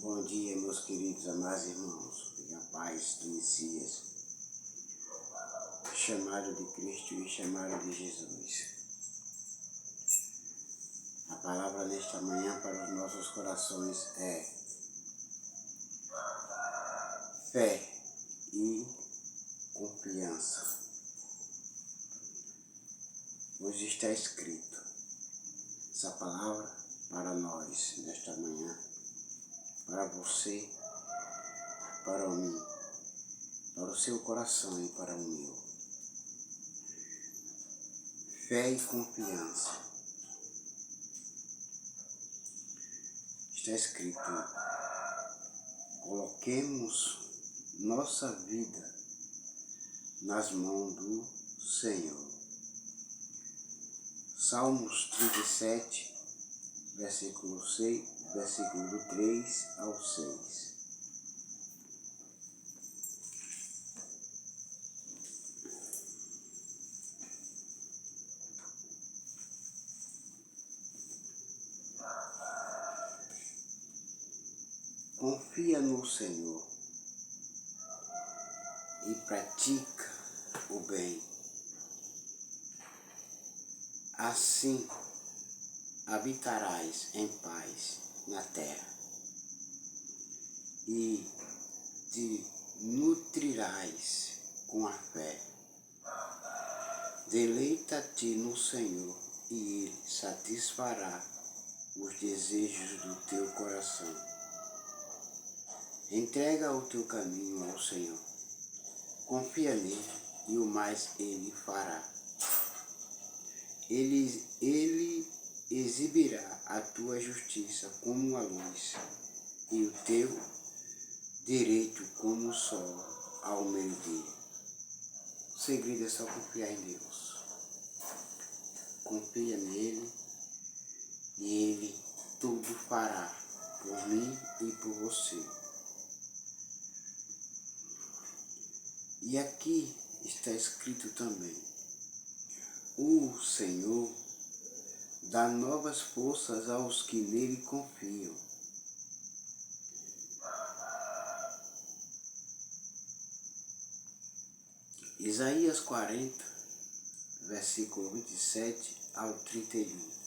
Bom dia, meus queridos amados irmãos, e a paz do Messias, chamado de Cristo e chamado de Jesus. A palavra nesta manhã para os nossos corações é fé e confiança. Hoje está escrito essa palavra para nós nesta manhã, para você, para mim, para o seu coração e para o meu. Fé e confiança. Está escrito: coloquemos nossa vida nas mãos do Senhor. Salmos 37, versículo 6, versículo do 3 ao 6. Confia no Senhor e pratica o bem. Assim habitarás em paz na terra e te nutrirás com a fé. Deleita-te no Senhor e Ele satisfará os desejos do teu coração. Entrega o teu caminho ao Senhor. Confia nele e o mais Ele fará. Ele exibirá a tua justiça como a luz e o teu direito como o sol ao meio-dia. O segredo é só confiar em Deus. Confia nele e Ele tudo fará por mim e por você. E aqui está escrito também: o Senhor dá novas forças aos que nele confiam. Isaías 40, versículo 27 ao 31.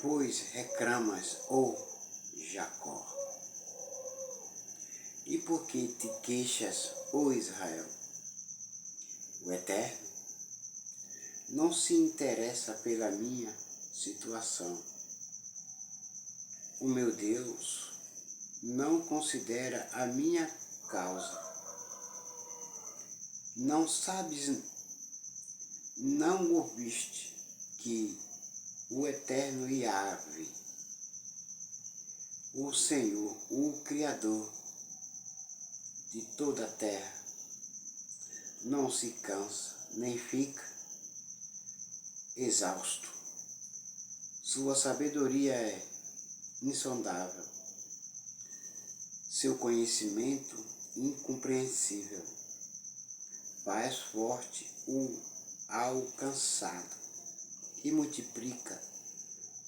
Pois reclamas, ó Jacó? E por que te queixas, ó Israel? O Eterno não se interessa pela minha situação. O meu Deus não considera a minha causa. Não sabes, não ouviste que o Eterno Yahvé, o Senhor, o Criador de toda a terra, não se cansa, nem fica exausto. Sua sabedoria é insondável, seu conhecimento incompreensível. Faz forte o alcançado e multiplica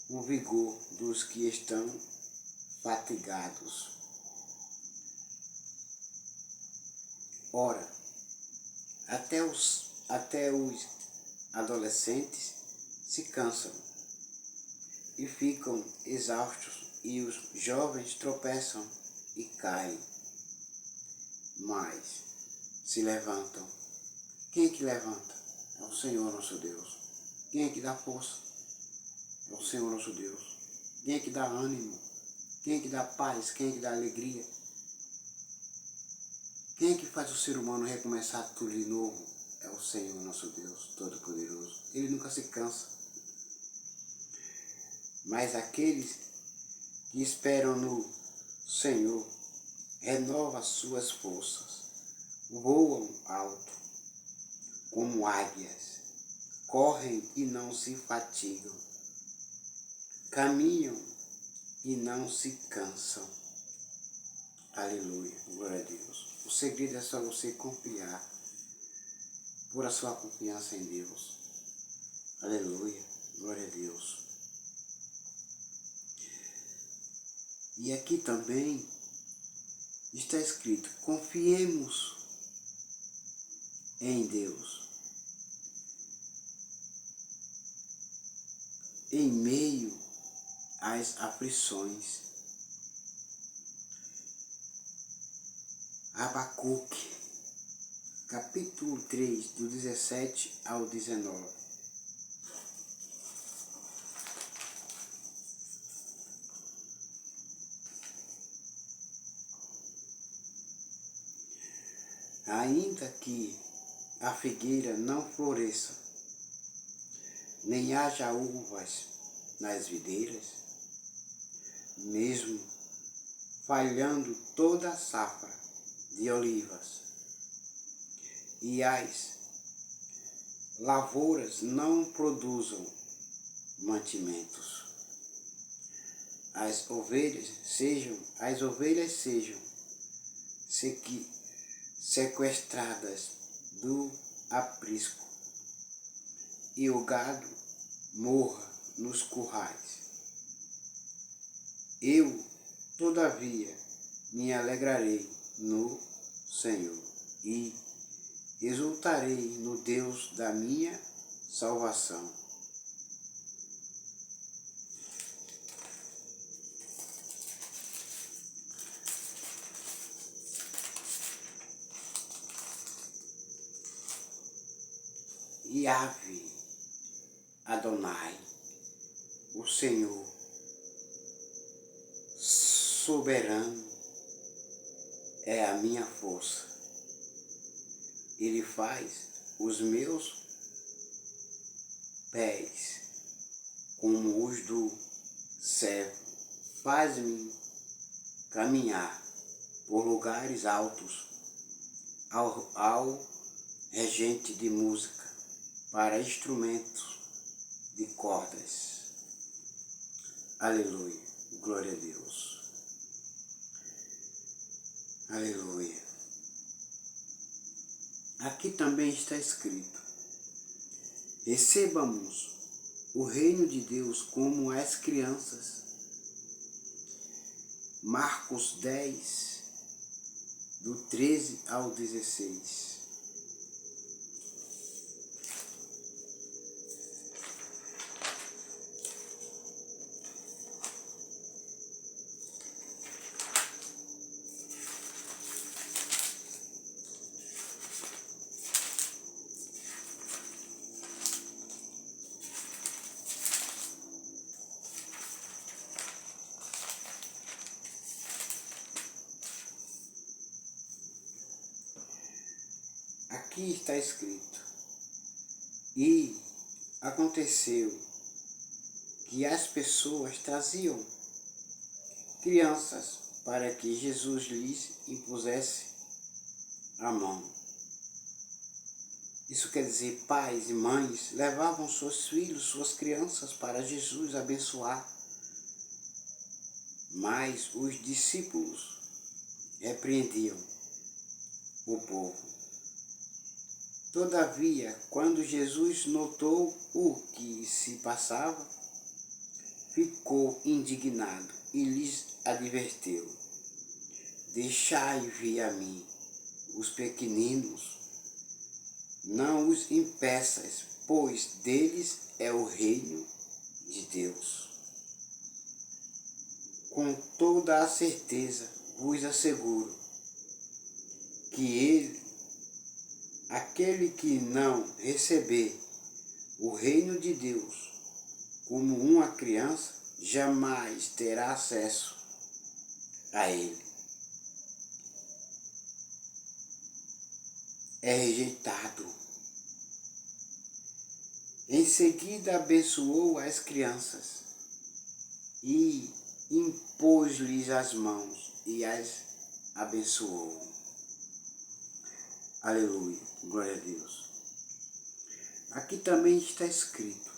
o vigor dos que estão fatigados. Ora, até os adolescentes se cansam e ficam exaustos, e os jovens tropeçam e caem, mas se levantam. Quem é que levanta? É o Senhor nosso Deus. Quem é que dá força? É o Senhor nosso Deus. Quem é que dá ânimo? Quem é que dá paz? Quem é que dá alegria? Quem é que faz o ser humano recomeçar tudo de novo? É o Senhor nosso Deus Todo-Poderoso. Ele nunca se cansa. Mas aqueles que esperam no Senhor renovam suas forças, voam alto como águias, correm e não se fatigam, caminham e não se cansam. Aleluia, glória a Deus. O segredo é só você confiar, por a sua confiança em Deus. Aleluia, glória a Deus. E aqui também está escrito: confiemos em Deus em meio às aflições. Abacuque, capítulo 3, do 17 ao 19. Ainda que a figueira não floresça, nem haja uvas nas videiras, mesmo falhando toda a safra de olivas, e as lavouras não produzam mantimentos, as ovelhas sejam sequestradas do aprisco, e o gado morra nos currais. Eu, todavia, me alegrarei no Senhor e exultarei no Deus da minha salvação. Yahvé Adonai, o Senhor soberano, é a minha força. Ele faz os meus pés como os do servo, faz-me caminhar por lugares altos, ao regente de música para instrumentos de cordas. Aleluia, glória a Deus. Aleluia. Aqui também está escrito: recebamos o reino de Deus como as crianças. Marcos 10, do 13 ao 16. Aqui está escrito: e aconteceu que as pessoas traziam crianças para que Jesus lhes impusesse a mão. Isso quer dizer, pais e mães levavam seus filhos, suas crianças para Jesus abençoar. Mas os discípulos repreendiam o povo. Todavia, quando Jesus notou o que se passava, ficou indignado e lhes advertiu: deixai vir a mim os pequeninos, não os impeças, pois deles é o reino de Deus. Com toda a certeza vos asseguro que aquele que não receber o reino de Deus como uma criança, jamais terá acesso a ele. É rejeitado. Em seguida abençoou as crianças e impôs-lhes as mãos e as abençoou. Aleluia, glória a Deus. Aqui também está escrito.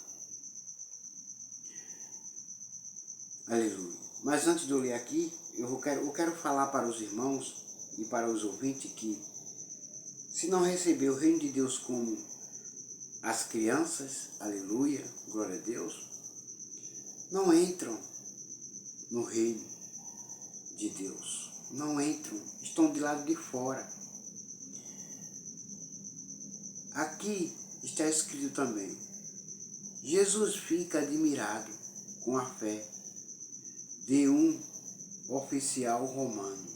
Aleluia. Mas antes de eu ler aqui, eu quero falar para os irmãos e para os ouvintes que, se não receber o reino de Deus como as crianças, aleluia, glória a Deus, não entram no reino de Deus. Não entram, estão de lado de fora. Aqui está escrito também, Jesus fica admirado com a fé de um oficial romano.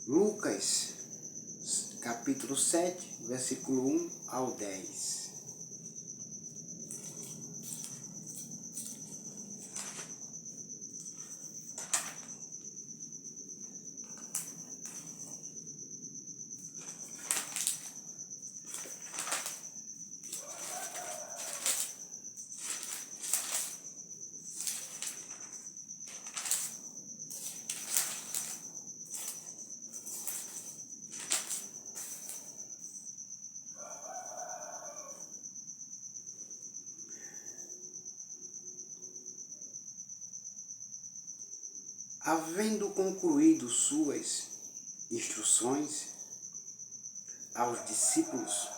Lucas, capítulo 7, versículo 1 ao 10. Havendo concluído suas instruções aos discípulos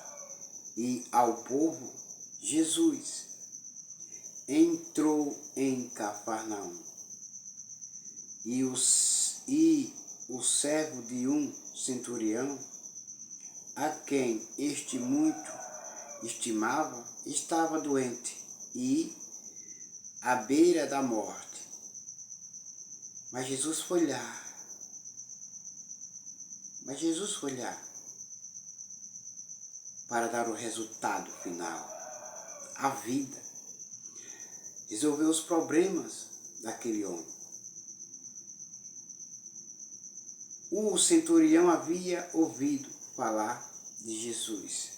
e ao povo, Jesus entrou em Cafarnaum e o servo de um centurião, a quem este muito estimava, estava doente e à beira da morte. Mas Jesus foi lá. Para dar o resultado final. A vida. Resolver os problemas daquele homem. O centurião havia ouvido falar de Jesus.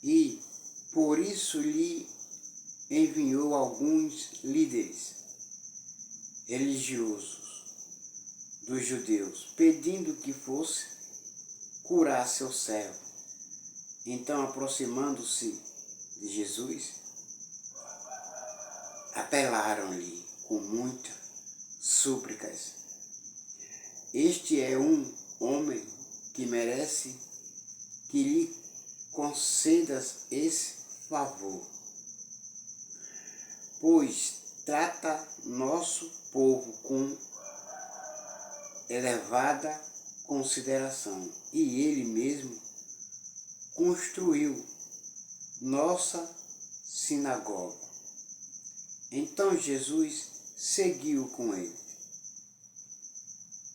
E por isso lhe enviou alguns líderes religiosos dos judeus, pedindo que fosse curar seu servo. Então, aproximando-se de Jesus, apelaram-lhe com muitas súplicas. Este é um homem que merece que lhe concedas esse favor, pois trata nosso povo com elevada consideração e ele mesmo construiu nossa sinagoga. Então Jesus seguiu com ele.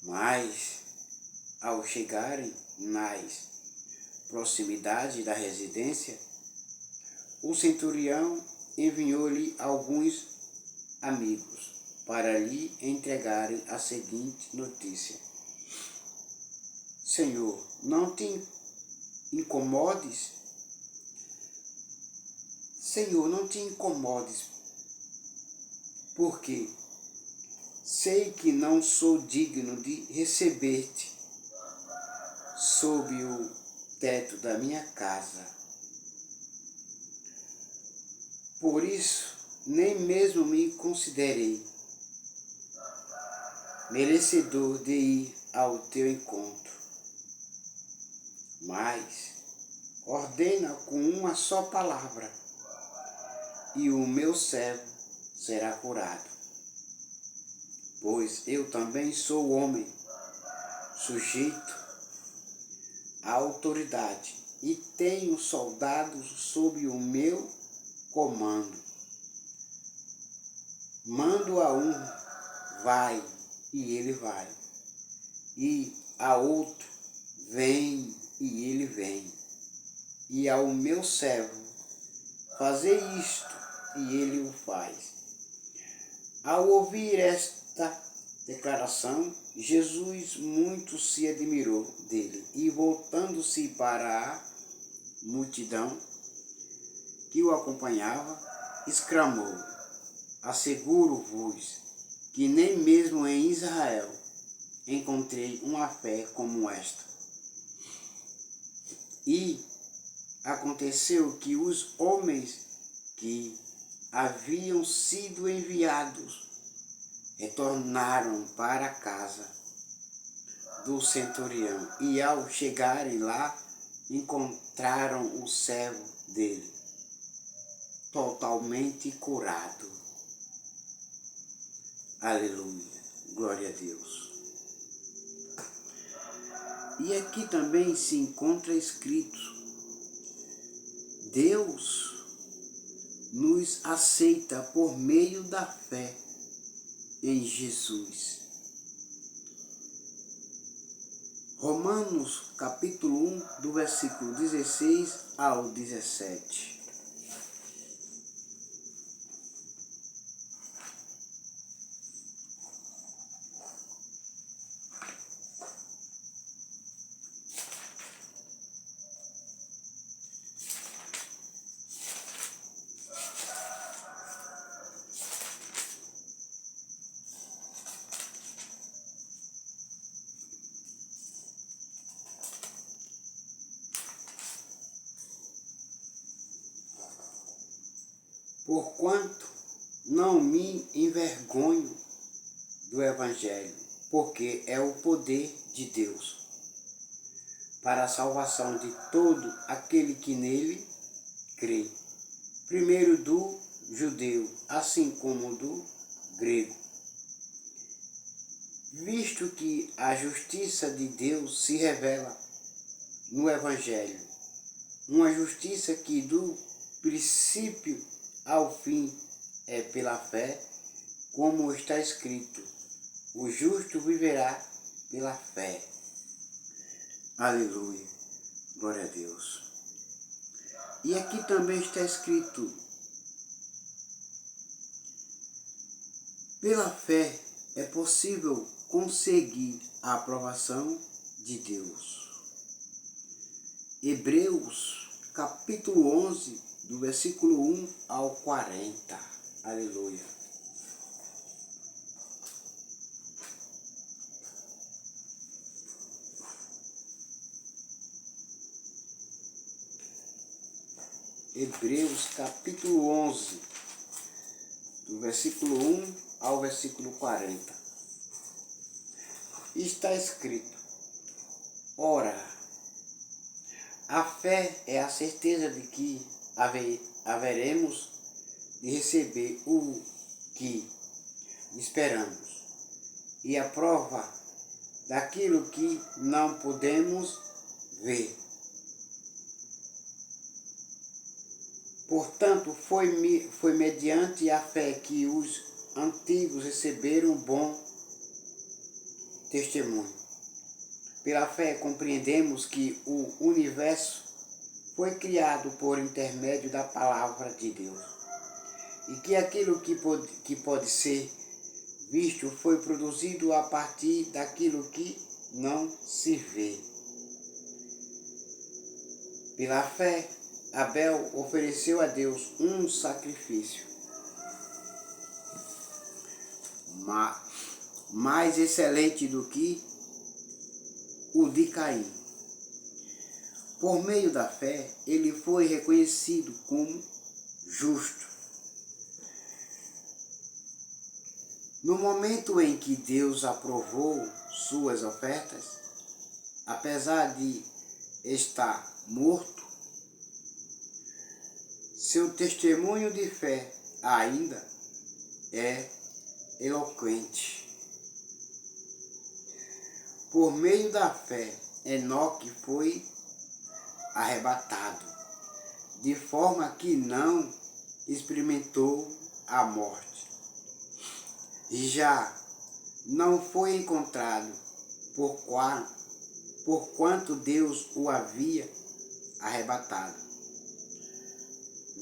Mas, ao chegarem nas proximidades da residência, o centurião enviou-lhe alguns amigos para lhe entregarem a seguinte notícia: Senhor, não te incomodes, porque sei que não sou digno de receber-te sob o teto da minha casa. Por isso, nem mesmo me considerei merecedor de ir ao teu encontro. Mas ordena com uma só palavra, e o meu servo será curado. Pois eu também sou homem, sujeito à autoridade, e tenho soldados sob o meu comando. Mando a um, vai, e ele vai. E a outro, vem, e ele vem. E ao meu servo, fazer isto, e ele o faz. Ao ouvir esta declaração, Jesus muito se admirou dele e, voltando-se para a multidão que o acompanhava, exclamou: Asseguro-vos que nem mesmo em Israel encontrei uma fé como esta. E aconteceu que os homens que haviam sido enviados retornaram para a casa do centurião, e ao chegarem lá, encontraram o servo dele totalmente curado. Aleluia, glória a Deus. E aqui também se encontra escrito: Deus nos aceita por meio da fé em Jesus. Romanos capítulo 1, do versículo 16 ao 17. Porquanto não me envergonho do Evangelho, porque é o poder de Deus para a salvação de todo aquele que nele crê, primeiro do judeu, assim como do grego. Visto que a justiça de Deus se revela no Evangelho, uma justiça que do princípio ao fim é pela fé, como está escrito: o justo viverá pela fé. Aleluia, glória a Deus. E aqui também está escrito: pela fé é possível conseguir a aprovação de Deus. Hebreus capítulo 11, do versículo 1 ao 40. Aleluia. Hebreus capítulo 11, do versículo 1 ao versículo 40. Está escrito: ora, a fé é a certeza de que haveremos de receber o que esperamos, e a prova daquilo que não podemos ver. Portanto, foi mediante a fé que os antigos receberam bom testemunho. Pela fé compreendemos que o universo foi criado por intermédio da palavra de Deus, e que aquilo que pode ser visto foi produzido a partir daquilo que não se vê. Pela fé, Abel ofereceu a Deus um sacrifício mais excelente do que o de Caim. Por meio da fé, ele foi reconhecido como justo. No momento em que Deus aprovou suas ofertas, apesar de estar morto, seu testemunho de fé ainda é eloquente. Por meio da fé, Enoque foi arrebatado, de forma que não experimentou a morte. Já não foi encontrado, porquanto Deus o havia arrebatado,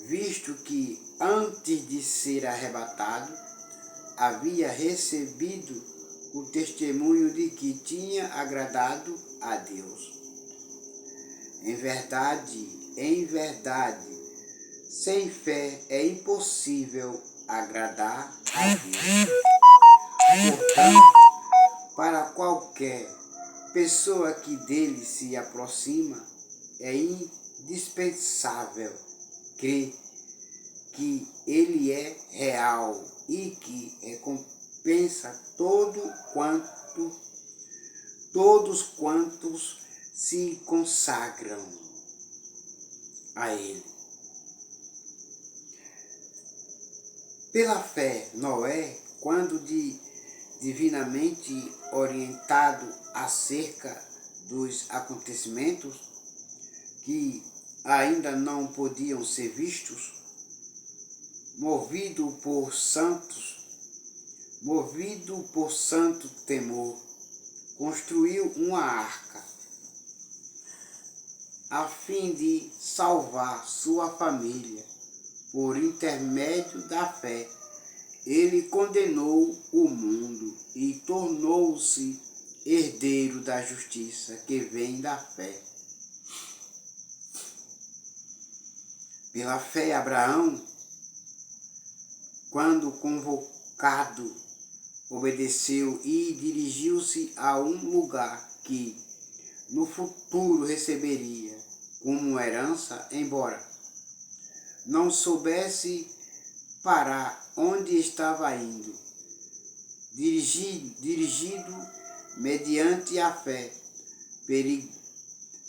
visto que antes de ser arrebatado, havia recebido o testemunho de que tinha agradado a Deus. Em verdade, sem fé é impossível agradar a Deus. Portanto, para qualquer pessoa que dele se aproxima, é indispensável crer que ele é real e que recompensa todos quantos se consagram a ele. Pela fé, Noé, quando divinamente orientado acerca dos acontecimentos que ainda não podiam ser vistos, movido por santo temor, construiu uma arca a fim de salvar sua família. Por intermédio da fé, ele condenou o mundo e tornou-se herdeiro da justiça que vem da fé. Pela fé, Abraão, quando convocado, obedeceu e dirigiu-se a um lugar que no futuro receberia como herança, embora não soubesse para onde estava indo. Dirigido mediante a fé,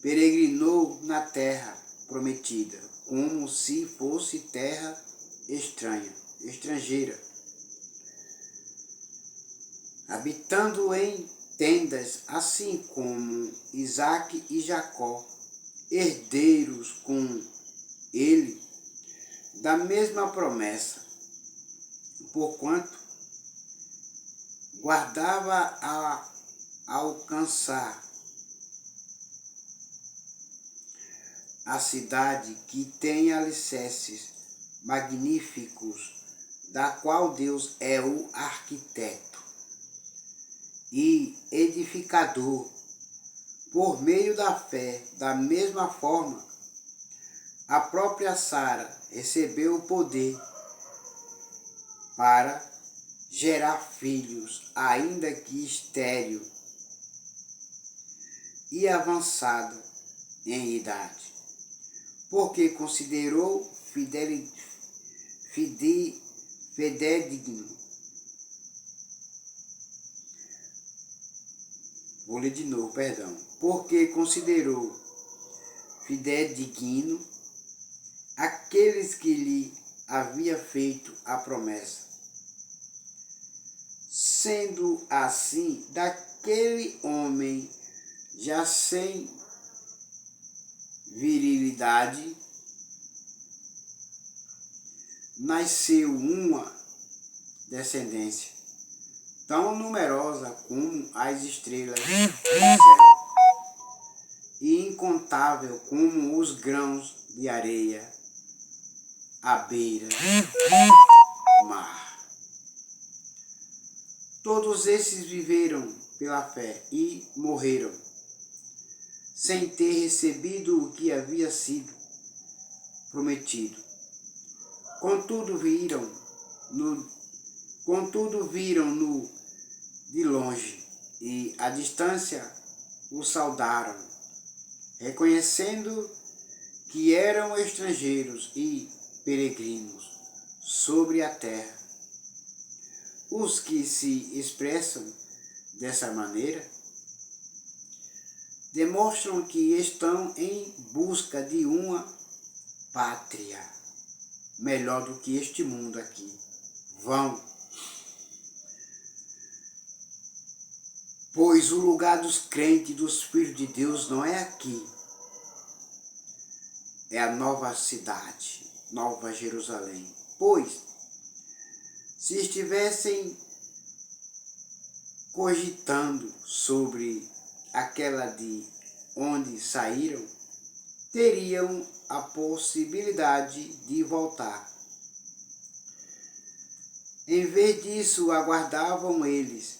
peregrinou na terra prometida, como se fosse terra estrangeira, habitando em tendas, assim como Isaque e Jacó, herdeiros com ele da mesma promessa, porquanto guardava a alcançar a cidade que tem alicerces magníficos, da qual Deus é o arquiteto e edificador. Por meio da fé, da mesma forma, a própria Sara recebeu o poder para gerar filhos, ainda que estéril e avançada em idade, porque considerou fidedigno. Vou ler de novo, perdão. Porque considerou fidedigno aqueles que lhe havia feito a promessa. Sendo assim, daquele homem já sem virilidade, nasceu uma descendência tão numerosa como as estrelas do céu e incontável como os grãos de areia à beira do mar. Todos esses viveram pela fé e morreram sem ter recebido o que havia sido prometido. Contudo viram-no de longe e à distância o saudaram, reconhecendo que eram estrangeiros e peregrinos sobre a terra. Os que se expressam dessa maneira demonstram que estão em busca de uma pátria melhor do que este mundo aqui. Vão, pois o lugar dos crentes, dos filhos de Deus, não é aqui. É a nova cidade, Nova Jerusalém. Pois, se estivessem cogitando sobre aquela de onde saíram, teriam a possibilidade de voltar. Em vez disso, aguardavam eles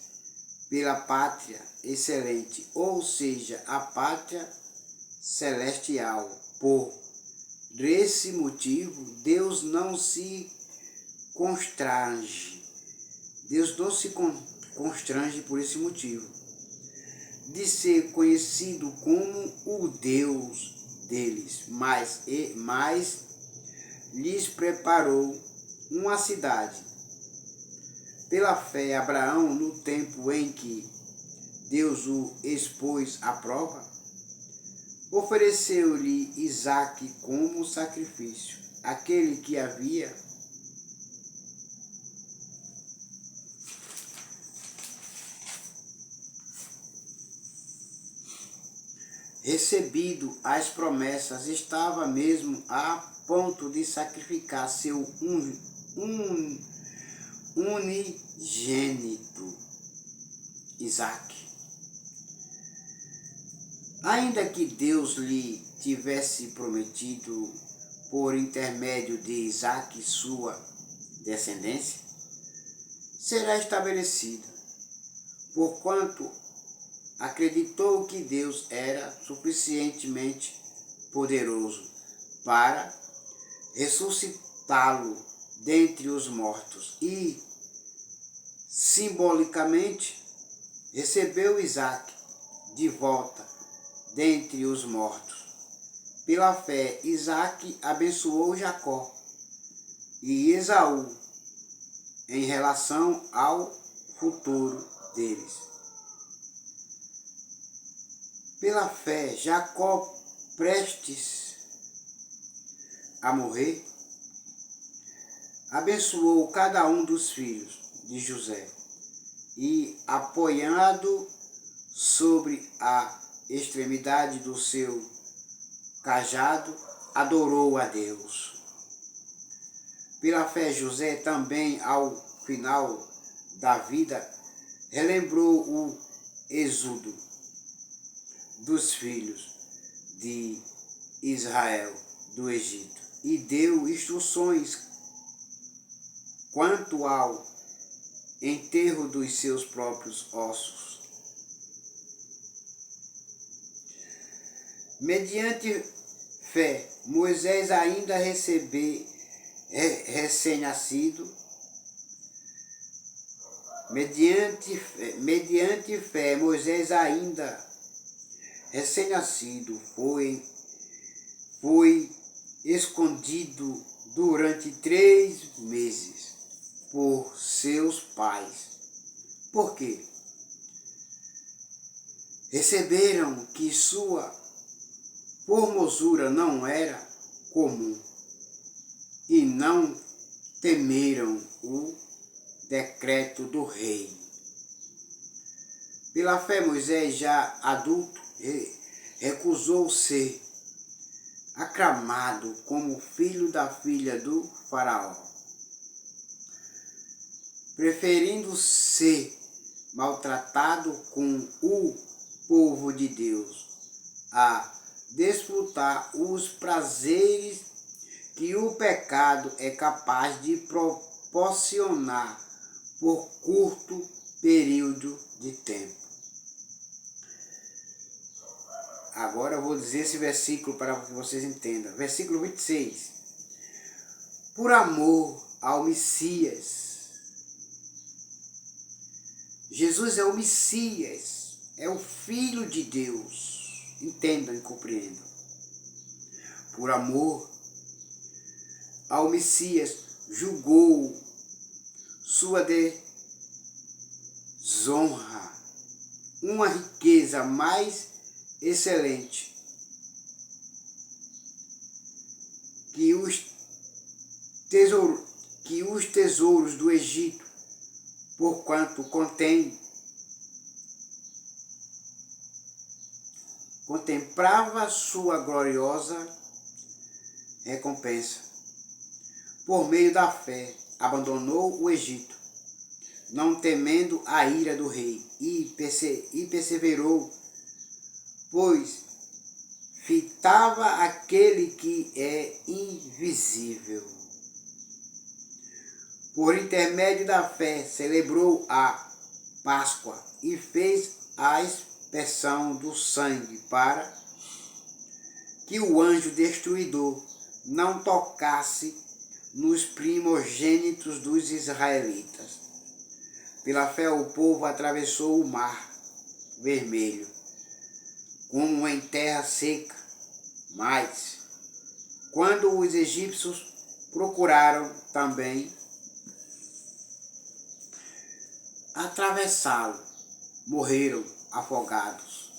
pela pátria excelente, ou seja, a pátria celestial. Por esse motivo, Deus não se constrange por esse motivo, de ser conhecido como o Deus deles, mas lhes preparou uma cidade. Pela fé, Abraão, no tempo em que Deus o expôs à prova, ofereceu-lhe Isaque como sacrifício, aquele que havia recebido as promessas, estava mesmo a ponto de sacrificar seu unigênito, Isaque. Ainda que Deus lhe tivesse prometido, por intermédio de Isaque, sua descendência será estabelecida, porquanto acreditou que Deus era suficientemente poderoso para ressuscitá-lo dentre os mortos e, simbolicamente, recebeu Isaque de volta dentre os mortos. Pela fé, Isaque abençoou Jacó e Esaú em relação ao futuro deles. Pela fé, Jacó, prestes a morrer, abençoou cada um dos filhos de José e, apoiado sobre a extremidade do seu cajado, adorou a Deus. Pela fé, José também, ao final da vida, relembrou o êxodo dos filhos de Israel do Egito e deu instruções quanto ao enterro dos seus próprios ossos. Mediante fé, Moisés ainda recém-nascido, mediante fé, Moisés ainda recém-nascido foi escondido durante 3 meses por seus pais. Por quê? Receberam que sua formosura não era comum e não temeram o decreto do rei. Pela fé, Moisés, já adulto, recusou ser aclamado como filho da filha do faraó, preferindo ser maltratado com o povo de Deus a desfrutar os prazeres que o pecado é capaz de proporcionar por curto período de tempo. Agora eu vou dizer esse versículo para que vocês entendam. Versículo 26. Por amor ao Messias. Jesus é o Messias, é o Filho de Deus. Entendam e compreendam. Por amor ao Messias, julgou sua desonra, uma riqueza mais excelente que os tesouros do Egito, porquanto contemplava sua gloriosa recompensa. Por meio da fé, abandonou o Egito, não temendo a ira do rei, e perseverou, pois fitava aquele que é invisível. Por intermédio da fé, celebrou a Páscoa e fez a expiação do sangue para que o anjo destruidor não tocasse nos primogênitos dos israelitas. Pela fé o povo atravessou o mar vermelho, como em terra seca. Mas, quando os egípcios procuraram também atravessá-lo, morreram afogados.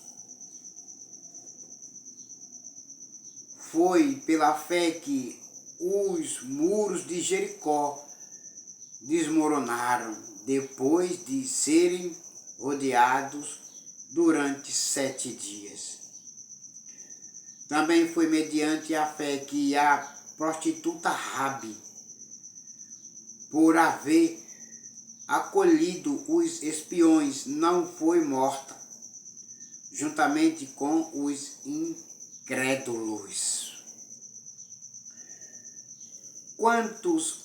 Foi pela fé que os muros de Jericó desmoronaram depois de serem rodeados durante 7 dias. Também foi mediante a fé que a prostituta Rabi, por haver acolhido os espiões, não foi morta, juntamente com os incrédulos. Quantos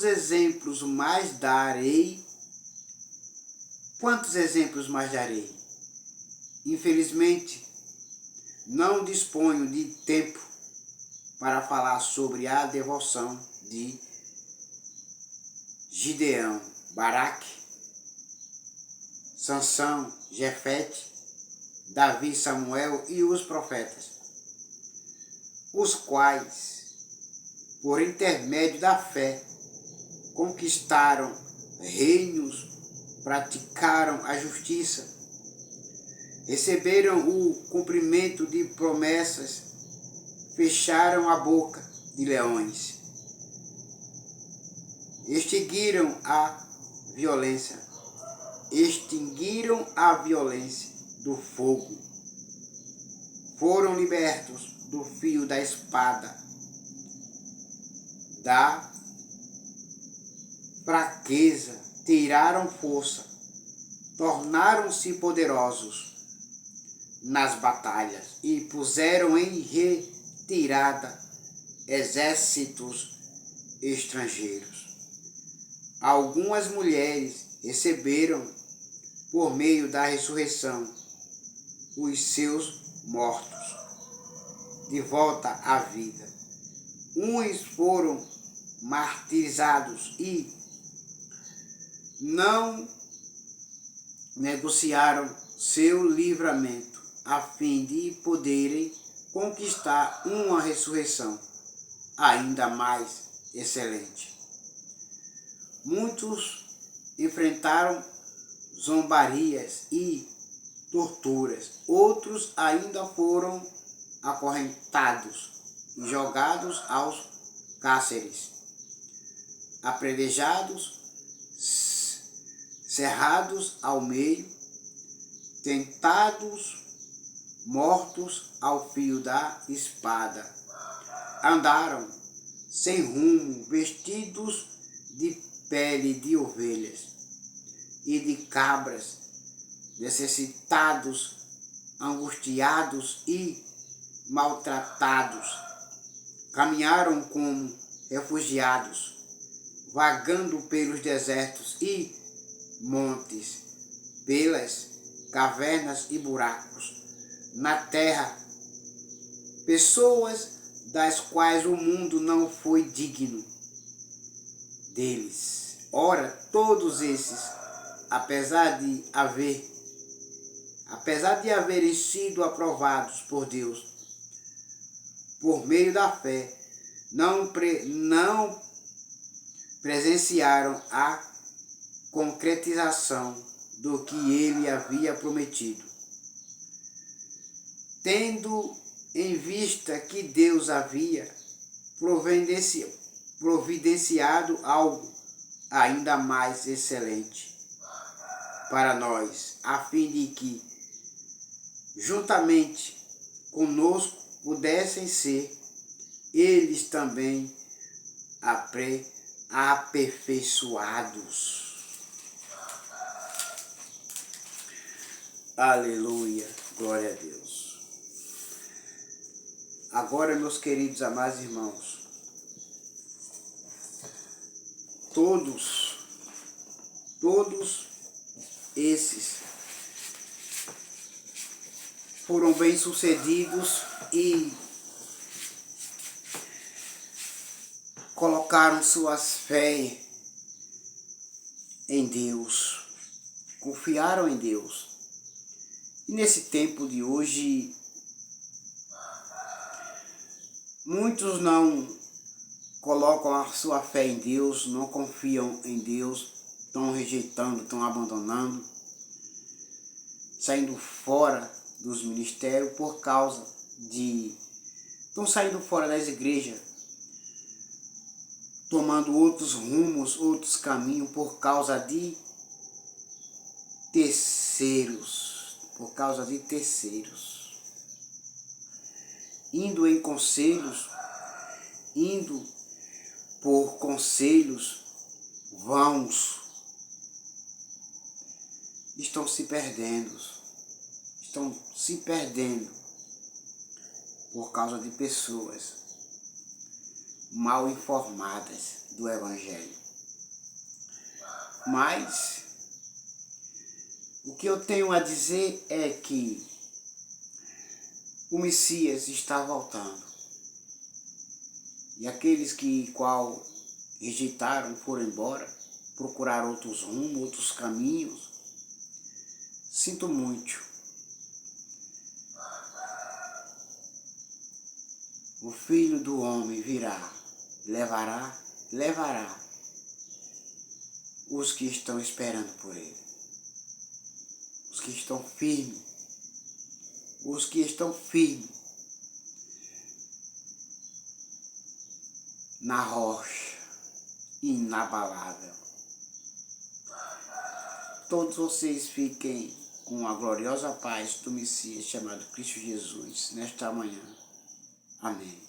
exemplos mais darei? Quantos exemplos mais darei? Infelizmente, não disponho de tempo para falar sobre a devoção de Gideão, Baraque, Sansão, Jefete, Davi, Samuel e os profetas, os quais, por intermédio da fé, conquistaram reinos, praticaram a justiça, receberam o cumprimento de promessas, fecharam a boca de leões, extinguiram a violência do fogo, foram libertos do fio da espada, da fraqueza, tiraram força, tornaram-se poderosos nas batalhas e puseram em retirada exércitos estrangeiros. Algumas mulheres receberam, por meio da ressurreição, os seus mortos de volta à vida. Uns foram martirizados e não negociaram seu livramento, a fim de poderem conquistar uma ressurreição ainda mais excelente. Muitos enfrentaram zombarias e torturas, outros ainda foram acorrentados e jogados aos cárceres, apedrejados, cerrados ao meio, tentados, mortos ao fio da espada. Andaram sem rumo, vestidos de pele de ovelhas e de cabras, necessitados, angustiados e maltratados. Caminharam como refugiados, vagando pelos desertos e montes, pelas cavernas e buracos na terra, pessoas das quais o mundo não foi digno deles. Ora, todos esses, apesar de haverem sido aprovados por Deus por meio da fé, não presenciaram a concretização do que ele havia prometido. Tendo em vista que Deus havia providenciado algo ainda mais excelente para nós, a fim de que, juntamente conosco, pudessem ser eles também aperfeiçoados. Aleluia, glória a Deus. Agora, meus queridos amados irmãos, todos esses foram bem-sucedidos e colocaram suas fé em Deus, confiaram em Deus. E nesse tempo de hoje, muitos não colocam a sua fé em Deus, não confiam em Deus, estão rejeitando, estão abandonando, saindo fora dos ministérios por causa de... estão saindo fora das igrejas, tomando outros rumos, outros caminhos por causa de terceiros. Indo em conselhos, indo por conselhos vãos, estão se perdendo por causa de pessoas mal informadas do Evangelho. Mas o que eu tenho a dizer é que o Messias está voltando. E aqueles que qual rejeitaram, foram embora, procuraram outros rumos, outros caminhos, sinto muito. O Filho do Homem virá, levará os que estão esperando por ele. Os que estão firmes na rocha, inabalável. Todos vocês fiquem com a gloriosa paz do Messias chamado Cristo Jesus nesta manhã. Amém.